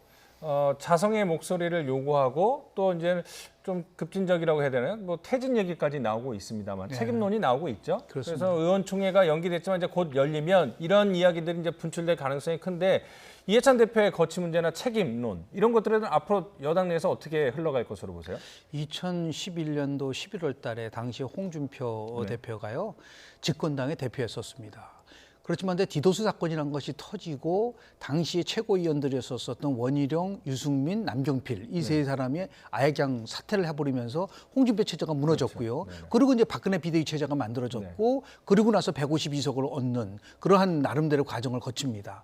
자성의 목소리를 요구하고, 또 이제 좀 급진적이라고 해야 되나요? 뭐 퇴진 얘기까지 나오고 있습니다만 책임론이 나오고 있죠. 그렇습니다. 그래서 의원총회가 연기됐지만 이제 곧 열리면 이런 이야기들이 이제 분출될 가능성이 큰데, 이해찬 대표의 거취 문제나 책임론 이런 것들은 앞으로 여당 내에서 어떻게 흘러갈 것으로 보세요? 2011년도 11월 달에 당시 홍준표 대표가요, 집권당의 대표였었습니다. 그렇지만 디도스 사건이라는 것이 터지고 당시 최고위원들이었었던 원희룡, 유승민, 남경필 이 세 사람이 아예 그냥 사퇴를 해버리면서 홍준표 체제가 무너졌고요. 그렇죠. 그리고 이제 박근혜 비대위 체제가 만들어졌고, 그리고 나서 152석을 얻는 그러한 나름대로 과정을 거칩니다.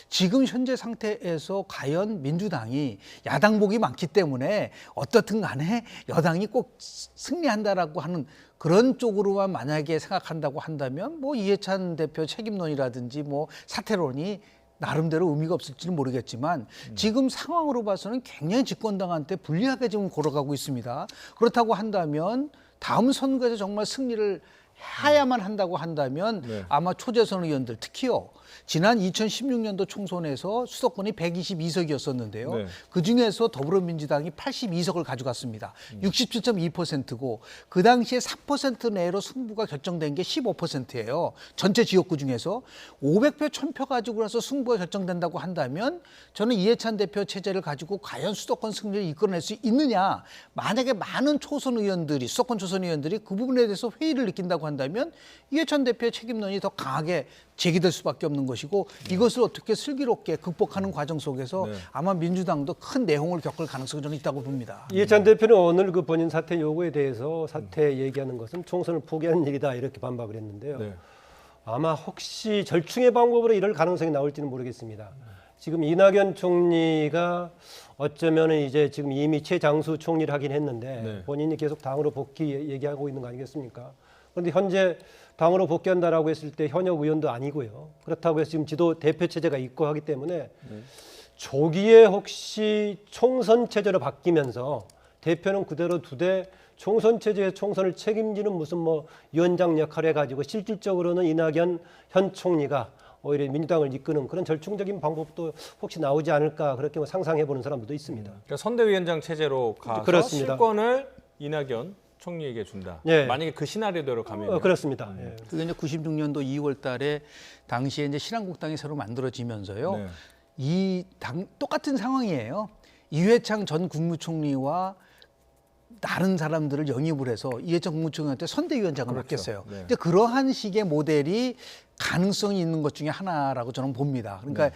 지금 현재 상태에서 과연 민주당이 야당복이 많기 때문에 어떻든 간에 여당이 꼭 승리한다라고 하는 그런 쪽으로만 만약에 생각한다고 한다면 뭐 이해찬 대표 책임론이라든지 뭐 사퇴론이 나름대로 의미가 없을지는 모르겠지만, 지금 상황으로 봐서는 굉장히 집권당한테 불리하게 지금 걸어가고 있습니다. 그렇다고 한다면 다음 선거에서 정말 승리를 해야만 한다고 한다면 아마 초재선 의원들, 특히요 지난 2016년도 총선에서 수도권이 122석이었었는데요. 네. 그중에서 더불어민주당이 82석을 가져갔습니다. 67.2%고 그 당시에 3% 내로 승부가 결정된 게 15%예요. 전체 지역구 중에서 500표 1000표 가지고 나서 승부가 결정된다고 한다면 저는 이해찬 대표 체제를 가지고 과연 수도권 승리를 이끌어낼 수 있느냐. 만약에 많은 초선 의원들이, 수도권 초선 의원들이 그 부분에 대해서 회의를 느낀다고 한다면 이해찬 대표의 책임론이 더 강하게 제기될 수밖에 없는 것이고, 이것을 어떻게 슬기롭게 극복하는 과정 속에서 아마 민주당도 큰 내홍을 겪을 가능성이 저는 있다고 봅니다. 이해찬 대표는 오늘 그 본인 사퇴 요구에 대해서 사퇴 얘기하는 것은 총선을 포기하는 일이다 이렇게 반박을 했는데요. 네. 아마 혹시 절충의 방법으로 이럴 가능성이 나올지는 모르겠습니다. 지금 이낙연 총리가 어쩌면 이제 지금 이미 최장수 총리를 하긴 했는데 본인이 계속 당으로 복귀 얘기하고 있는 거 아니겠습니까? 그런데 현재 당으로 복귀한다라고 했을 때 현역 의원도 아니고요. 그렇다고 해서 지금 지도 대표 체제가 있고 하기 때문에 조기에 혹시 총선 체제로 바뀌면서 대표는 그대로 두되 총선 체제의 총선을 책임지는 무슨 뭐 위원장 역할을 해가지고 실질적으로는 이낙연 현 총리가 오히려 민주당을 이끄는 그런 절충적인 방법도 혹시 나오지 않을까 그렇게 뭐 상상해보는 사람들도 있습니다. 그러니까 선대위원장 체제로 가서 그렇습니다. 실권을 이낙연 총리에게 준다. 예. 만약에 그 시나리오대로 가면 그렇습니다. 예. 그게 이제 96년도 2월 달에 당시에 이제 신한국당이 새로 만들어지면서요. 네. 이 당 똑같은 상황이에요. 이회창 전 국무총리와 다른 사람들을 영입을 해서 이회창 국무총리한테 선대위원장을 맡겼어요. 네. 근데 그러한 식의 모델이 가능성이 있는 것 중에 하나라고 저는 봅니다. 그러니까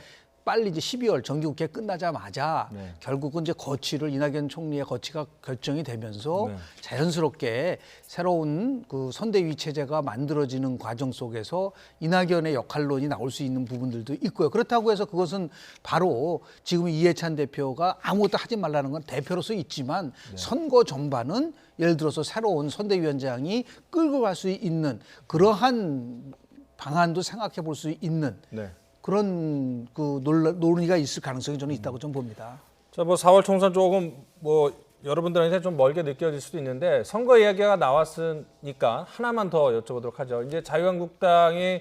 빨리 이제 12월 정기국회 끝나자마자 네. 결국은 이제 거취를 이낙연 총리의 거취가 결정이 되면서 네. 자연스럽게 새로운 그 선대위 체제가 만들어지는 과정 속에서 이낙연의 역할론이 나올 수 있는 부분들도 있고요. 그렇다고 해서 그것은 바로 지금 이해찬 대표가 아무것도 하지 말라는 건 대표로서 있지만 선거 전반은 예를 들어서 새로운 선대위원장이 끌고 갈 수 있는 그러한 방안도 생각해 볼 수 있는 네. 그런 그 논의가 있을 가능성이 저는 있다고 좀 봅니다. 자, 뭐 4월 총선 조금 뭐 여러분들한테 좀 멀게 느껴질 수도 있는데 선거 이야기가 나왔으니까 하나만 더 여쭤보도록 하죠. 이제 자유한국당이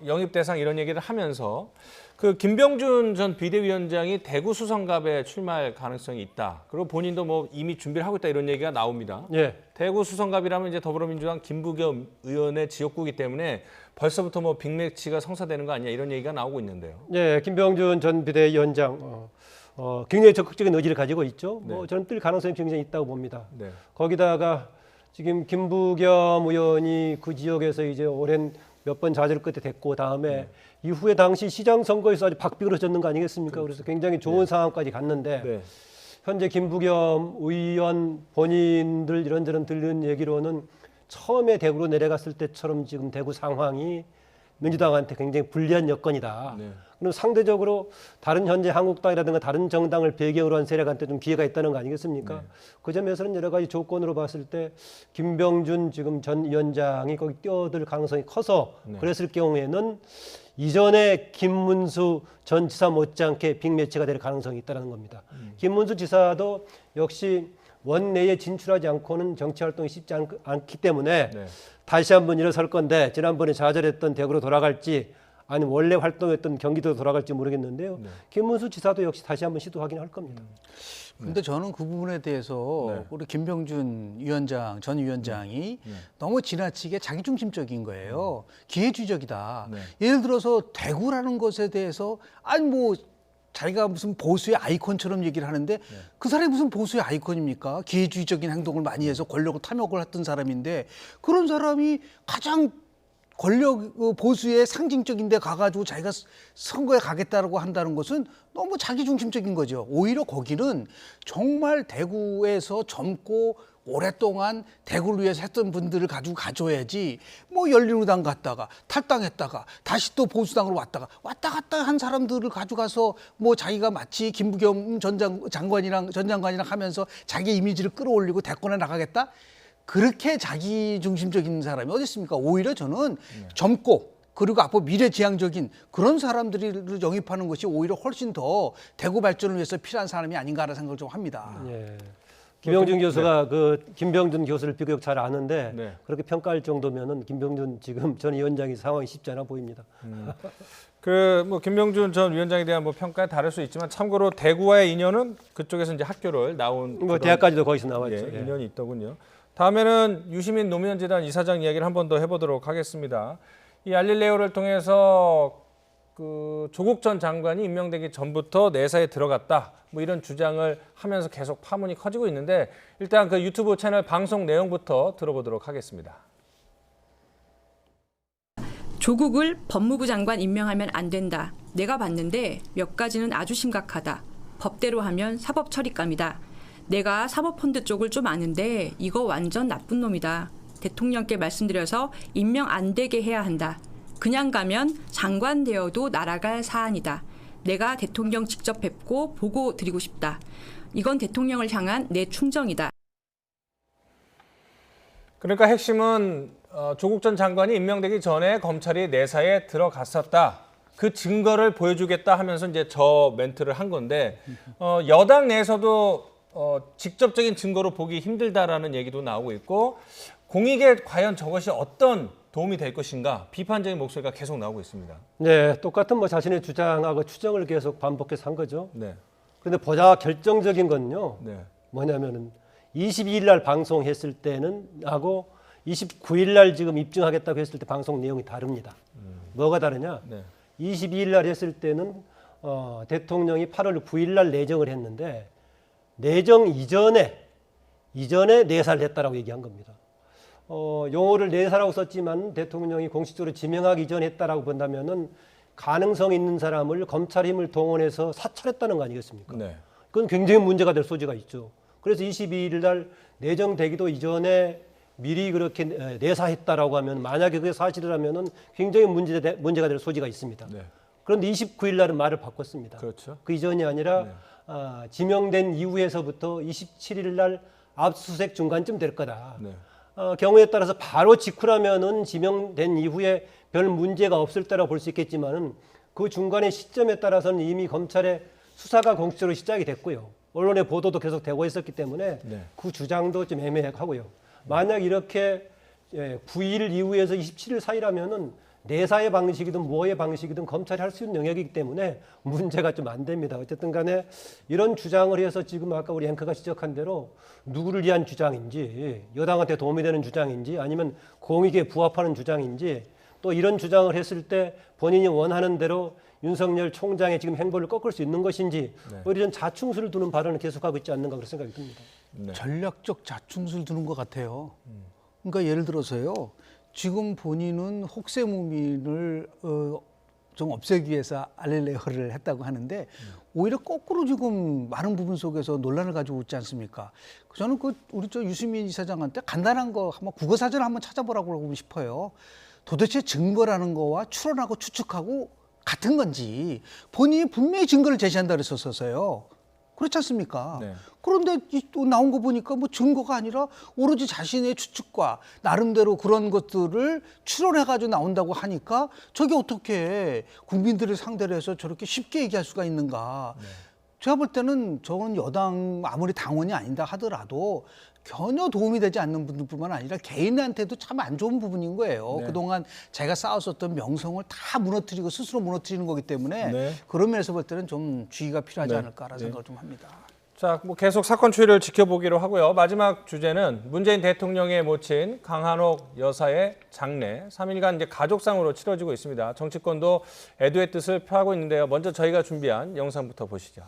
영입 대상 이런 얘기를 하면서 그 김병준 전 비대위원장이 대구 수성갑에 출마할 가능성이 있다. 그리고 본인도 뭐 이미 준비를 하고 있다 이런 얘기가 나옵니다. 예. 대구 수성갑이라면 이제 더불어민주당 김부겸 의원의 지역구이기 때문에 벌써부터 뭐 빅매치가 성사되는 거 아니냐 이런 얘기가 나오고 있는데요. 예, 김병준 전 비대위원장 굉장히 적극적인 의지를 가지고 있죠. 뭐 저는 뜰 가능성이 굉장히 있다고 봅니다. 네. 거기다가 지금 김부겸 의원이 그 지역에서 이제 오랜 몇 번 좌절 끝에 됐고 다음에 이후에 당시 시장 선거에서 아주 박빙으로 졌는 거 아니겠습니까? 그래서 굉장히 좋은 상황까지 갔는데 네. 현재 김부겸 의원 본인들 이런저런 들은 얘기로는 처음에 대구로 내려갔을 때처럼 지금 대구 상황이 민주당한테 굉장히 불리한 여건이다. 네. 그럼 상대적으로 다른 현재 한국당이라든가 다른 정당을 배경으로 한 세력한테 좀 기회가 있다는 거 아니겠습니까? 그 점에서는 여러 가지 조건으로 봤을 때 김병준 지금 전 위원장이 거기 뛰어들 가능성이 커서 그랬을 경우에는 이전에 김문수 전 지사 못지않게 빅매치가 될 가능성이 있다는 겁니다. 김문수 지사도 역시 원내에 진출하지 않고는 정치 활동이 쉽지 않기 때문에 다시 한번 일어설 건데 지난번에 좌절했던 대구로 돌아갈지 아니면 원래 활동했던 경기도로 돌아갈지 모르겠는데요. 김문수 지사도 역시 다시 한번 시도하긴 할 겁니다. 근데 저는 그 부분에 대해서 우리 김병준 위원장, 전 위원장이 너무 지나치게 자기중심적인 거예요. 기회주의적이다. 예를 들어서 대구라는 것에 대해서 아니 뭐 자기가 무슨 보수의 아이콘처럼 얘기를 하는데 그 사람이 무슨 보수의 아이콘입니까? 기회주의적인 행동을 많이 해서 권력을 탐욕을 했던 사람인데 그런 사람이 가장 권력 보수의 상징적인 데 가가지고 자기가 선거에 가겠다라고 한다는 것은 너무 자기중심적인 거죠. 오히려 거기는 정말 대구에서 젊고 오랫동안 대구를 위해서 했던 분들을 가지고 가줘야지 뭐 열린우당 갔다가 탈당했다가 다시 또 보수당으로 왔다 갔다 한 사람들을 가져가서 뭐 자기가 마치 김부겸 전 장관이랑 하면서 자기 이미지를 끌어올리고 대권에 나가겠다? 그렇게 자기중심적인 사람이 어디 있습니까? 오히려 저는 젊고 그리고 앞으로 미래지향적인 그런 사람들을 영입하는 것이 오히려 훨씬 더 대구 발전을 위해서 필요한 사람이 아닌가라는 생각을 좀 합니다. 예. 김병준 교수가 그 김병준 교수를 비교적 잘 아는데 그렇게 평가할 정도면은 김병준 지금 전 위원장이 상황이 쉽지 않아 보입니다. 그 뭐 김병준 전 위원장에 대한 뭐 평가에 다를 수 있지만 참고로 대구와의 인연은 그쪽에서 이제 학교를 나온 뭐 대학까지도 거기서 나왔죠. 예, 인연이 있더군요. 다음에는 유시민 노무현재단 이사장 이야기를 한 번 더 해보도록 하겠습니다. 이 알릴레오를 통해서 그 조국 전 장관이 임명되기 전부터 내사에 들어갔다. 뭐 이런 주장을 하면서 계속 파문이 커지고 있는데 일단 그 유튜브 채널 방송 내용부터 들어보도록 하겠습니다. 조국을 법무부 장관 임명하면 안 된다. 내가 봤는데 몇 가지는 아주 심각하다. 법대로 하면 사법 처리감이다. 내가 사모펀드 쪽을 좀 아는데 이거 완전 나쁜 놈이다. 대통령께 말씀드려서 임명 안 되게 해야 한다. 그냥 가면 장관 되어도 날아갈 사안이다. 내가 대통령 직접 뵙고 보고 드리고 싶다. 이건 대통령을 향한 내 충정이다. 그러니까 핵심은 조국 전 장관이 임명되기 전에 검찰이 내사에 들어갔었다. 그 증거를 보여주겠다 하면서 이제 저 멘트를 한 건데 여당 내에서도 직접적인 증거로 보기 힘들다라는 얘기도 나오고 있고 공익에 과연 저것이 어떤 도움이 될 것인가 비판적인 목소리가 계속 나오고 있습니다. 네, 똑같은 뭐 자신의 주장하고 추정을 계속 반복해서 한 거죠. 네. 그런데 보다 결정적인 건요. 네. 뭐냐면은 22일 날 방송했을 때는 하고 29일 날 지금 입증하겠다고 했을 때 방송 내용이 다릅니다. 뭐가 다르냐? 네. 22일 날 했을 때는 대통령이 8월 9일 날 내정을 했는데 내정 이전에 내사를 했다라고 얘기한 겁니다. 용어를 내사라고 썼지만 대통령이 공식적으로 지명하기 이전에 했다라고 본다면은 가능성 있는 사람을 검찰 힘을 동원해서 사찰했다는 거 아니겠습니까? 네. 그건 굉장히 문제가 될 소지가 있죠. 그래서 22일 날 내정되기도 이전에 미리 그렇게 내사했다라고 하면 만약에 그게 사실이라면은 굉장히 문제가 될 소지가 있습니다. 네. 그런데 29일 날은 말을 바꿨습니다. 그렇죠. 그 이전이 아니라 네. 지명된 이후에서부터 27일 날 압수수색 중간쯤 될 거다. 네. 경우에 따라서 바로 직후라면은 지명된 이후에 별 문제가 없을 때라고 볼 수 있겠지만은 그 중간의 시점에 따라서는 이미 검찰의 수사가 공식적으로 시작이 됐고요. 언론의 보도도 계속 되고 있었기 때문에 네. 그 주장도 좀 애매하고요. 만약 이렇게 9일 이후에서 27일 사이라면은 내사의 방식이든 뭐의 방식이든 검찰이 할 수 있는 영역이기 때문에 문제가 좀 안 됩니다. 어쨌든 간에 이런 주장을 해서 지금 아까 우리 앵커가 지적한 대로 누구를 위한 주장인지 여당한테 도움이 되는 주장인지 아니면 공익에 부합하는 주장인지 또 이런 주장을 했을 때 본인이 원하는 대로 윤석열 총장의 지금 행보를 꺾을 수 있는 것인지 오히려 좀 자충수를 두는 발언을 계속하고 있지 않는가 그런 생각이 듭니다. 네. 전략적 자충수를 두는 것 같아요. 그러니까 예를 들어서요. 지금 본인은 혹세무민을 좀 없애기 위해서 알릴레어를 했다고 하는데 오히려 거꾸로 지금 많은 부분 속에서 논란을 가지고 있지 않습니까? 저는 우리 유시민 이사장한테 간단한 거 한번 국어사전을 한번 찾아보라고 하고 싶어요. 도대체 증거라는 거와 추론하고 추측하고 같은 건지 본인이 분명히 증거를 제시한다 그랬었어요. 그렇지 않습니까? 네. 그런데 또 나온 거 보니까 뭐 증거가 아니라 오로지 자신의 추측과 나름대로 그런 것들을 추론해가지고 나온다고 하니까 저게 어떻게 국민들을 상대로 해서 저렇게 쉽게 얘기할 수가 있는가. 네. 제가 볼 때는 저건 여당 아무리 당원이 아니다 하더라도 전혀 도움이 되지 않는 분들뿐만 아니라 개인한테도 참 안 좋은 부분인 거예요. 네. 그동안 자기가 쌓았었던 명성을 다 무너뜨리고 스스로 무너뜨리는 거기 때문에 네. 그런 면에서 볼 때는 좀 주의가 필요하지 네. 않을까라는 생각을 좀 합니다. 자, 뭐 계속 사건 추이를 지켜보기로 하고요. 마지막 주제는 문재인 대통령의 모친 강한옥 여사의 장례 3일간 이제 가족상으로 치러지고 있습니다. 정치권도 애도의 뜻을 표하고 있는데요. 먼저 저희가 준비한 영상부터 보시죠.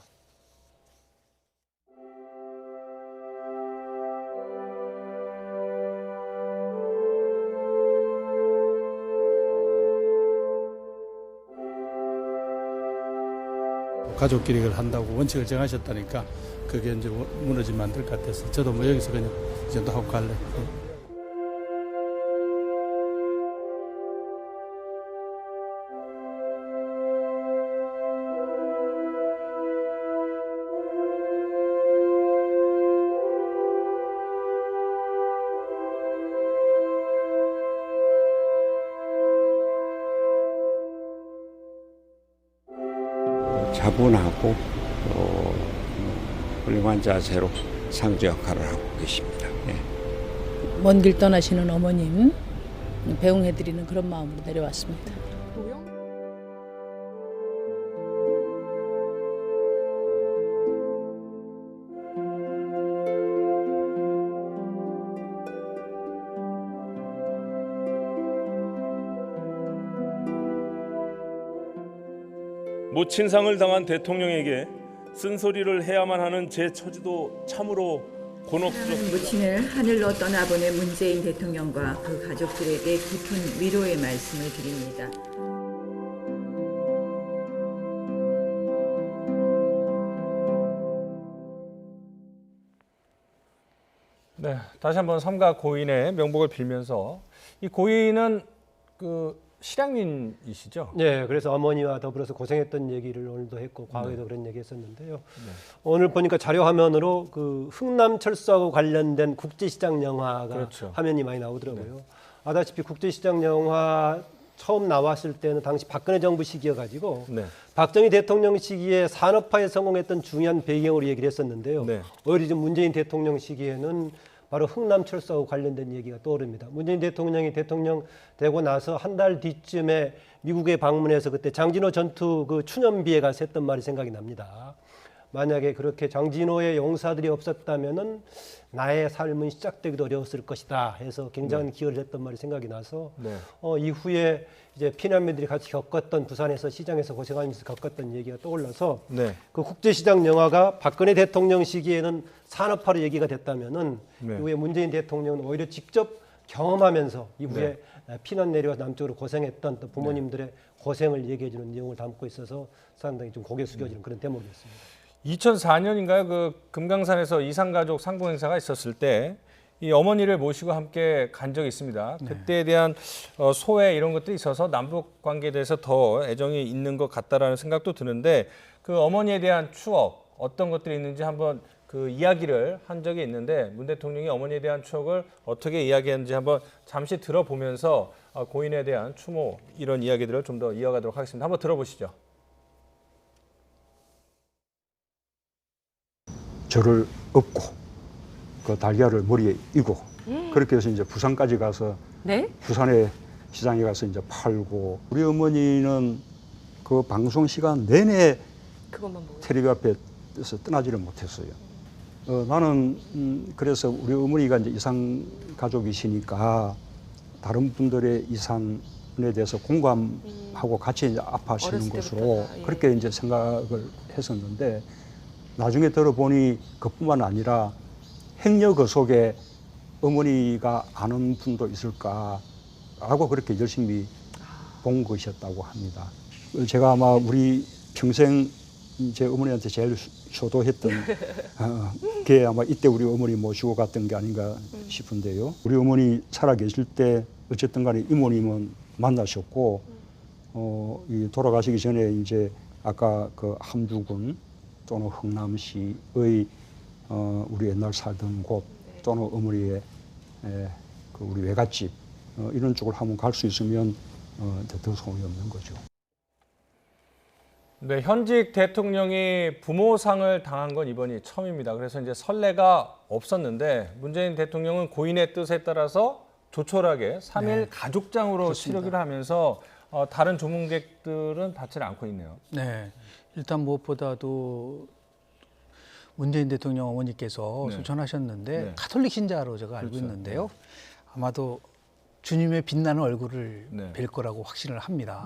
가족끼리 그걸 한다고 원칙을 정하셨다니까 그게 이제 무너지면 안 될 것 같아서 저도 뭐 여기서 그냥 이 정도 하고 갈래. 차분하고 또 훌륭한 자세로 상주 역할을 하고 계십니다. 예. 먼 길 떠나시는 어머님 배웅해드리는 그런 마음으로 내려왔습니다. 모친상을 당한 대통령에게 쓴소리를 해야만 하는 제 처지도 참으로 곤혹스럽습니다. 모친을 하늘로 떠나보낸 문재인 대통령과 그 가족들에게 깊은 위로의 말씀을 드립니다. 네, 다시 한번 삼가 고인의 명복을 빌면서 이 고인은 실향민이시죠? 네, 그래서 어머니와 더불어서 고생했던 얘기를 오늘도 했고 과거에도 그런 얘기했었는데요. 오늘 보니까 자료 화면으로 그 흥남철수하고 관련된 국제시장 영화가 그렇죠. 화면이 많이 나오더라고요. 아다시피 국제시장 영화 처음 나왔을 때는 당시 박근혜 정부 시기여가지고 박정희 대통령 시기에 산업화에 성공했던 중요한 배경으로 얘기를 했었는데요. 오히려 지금 문재인 대통령 시기에는 바로 흥남철수하고 관련된 얘기가 떠오릅니다. 문재인 대통령이 대통령 되고 나서 한 달 뒤쯤에 미국에 방문해서 그때 장진호 전투 그 추념비에 가서 했던 말이 생각이 납니다. 만약에 그렇게 장진호의 용사들이 없었다면은 나의 삶은 시작되기도 어려웠을 것이다 해서 굉장한 기여를 했던 말이 생각이 나서 이후에 이제 피난민들이 같이 겪었던 부산에서 시장에서 고생하면서 겪었던 얘기가 떠올라서 그 국제시장 영화가 박근혜 대통령 시기에는 산업화로 얘기가 됐다면은 이후에 문재인 대통령은 오히려 직접 경험하면서 이후에 피난 내려와서 남쪽으로 고생했던 또 부모님들의 고생을 얘기해주는 내용을 담고 있어서 상당히 좀 고개 숙여지는 그런 대목이었습니다. 2004년인가요? 그 금강산에서 이산가족 상봉 행사가 있었을 때 이 어머니를 모시고 함께 간 적이 있습니다. 그때에 대한 소회 이런 것들이 있어서 남북 관계에 대해서 더 애정이 있는 것 같다라는 생각도 드는데 그 어머니에 대한 추억 어떤 것들이 있는지 한번 그 이야기를 한 적이 있는데 문 대통령이 어머니에 대한 추억을 어떻게 이야기했는지 한번 잠시 들어보면서 고인에 대한 추모 이런 이야기들을 좀 더 이어가도록 하겠습니다. 한번 들어보시죠. 저를 업고 그 달걀을 머리에 이고 그렇게 해서 이제 부산까지 가서 부산의 시장에 가서 이제 팔고 우리 어머니는 그 방송 시간 내내 텔레비 앞에서 떠나지를 못했어요. 나는 그래서 우리 어머니가 이제 이산 가족이시니까 다른 분들의 이산에 대해서 공감하고 같이 이제 아파하시는 것으로 그렇게 이제 생각을 했었는데 나중에 들어보니 그뿐만 아니라 행여 그 속에 어머니가 아는 분도 있을까라고 그렇게 열심히 본 것이었다고 합니다. 제가 아마 우리 평생 제 어머니한테 제일 효도했던 게 아마 이때 우리 어머니 모시고 갔던 게 아닌가 싶은데요. 우리 어머니 살아 계실 때 어쨌든 간에 이모님은 만나셨고 이 돌아가시기 전에 이제 아까 그 함주군 또는 흥남시의 우리 옛날 살던 곳 또는 어머니의 그 우리 외갓집 이런 쪽을 한번 갈 수 있으면 더 소용이 없는 거죠. 네, 현직 대통령이 부모상을 당한 건 이번이 처음입니다. 그래서 이제 설레가 없었는데 문재인 대통령은 고인의 뜻에 따라서 조촐하게 3일 가족장으로 그렇습니다. 치르기로 하면서 다른 조문객들은 받지를 않고 있네요. 네, 일단 무엇보다도 문재인 대통령 어머니께서 소천하셨는데 가톨릭 신자로 제가 알고 있는데요. 아마도 주님의 빛나는 얼굴을 뵐 거라고 확신을 합니다.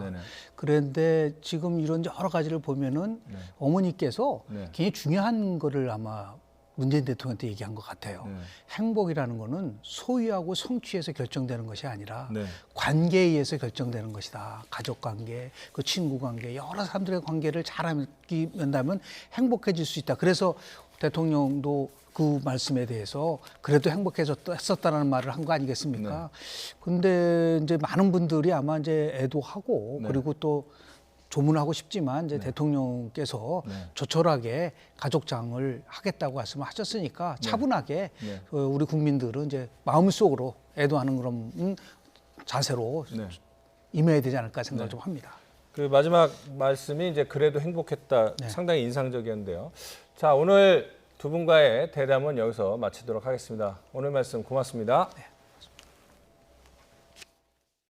그런데 지금 이런 여러 가지를 보면은 어머니께서 굉장히 중요한 거를 아마 문재인 대통령한테 얘기한 것 같아요. 행복이라는 거는 소유하고 성취에서 결정되는 것이 아니라 관계에 의해서 결정되는 것이다. 가족 관계, 그 친구 관계, 여러 사람들의 관계를 잘한다면 행복해질 수 있다. 그래서 대통령도 그 말씀에 대해서 그래도 행복했었다는 말을 한 거 아니겠습니까? 근데 이제 많은 분들이 아마 이제 애도하고 그리고 또 조문하고 싶지만 이제 대통령께서 조촐하게 가족장을 하겠다고 말씀하셨으니까 차분하게 우리 국민들은 이제 마음속으로 애도하는 그런 자세로 임해야 되지 않을까 생각을 좀 합니다. 그 마지막 말씀이 이제 그래도 행복했다 상당히 인상적이었는데요. 자, 오늘 두 분과의 대담은 여기서 마치도록 하겠습니다. 오늘 말씀 고맙습니다.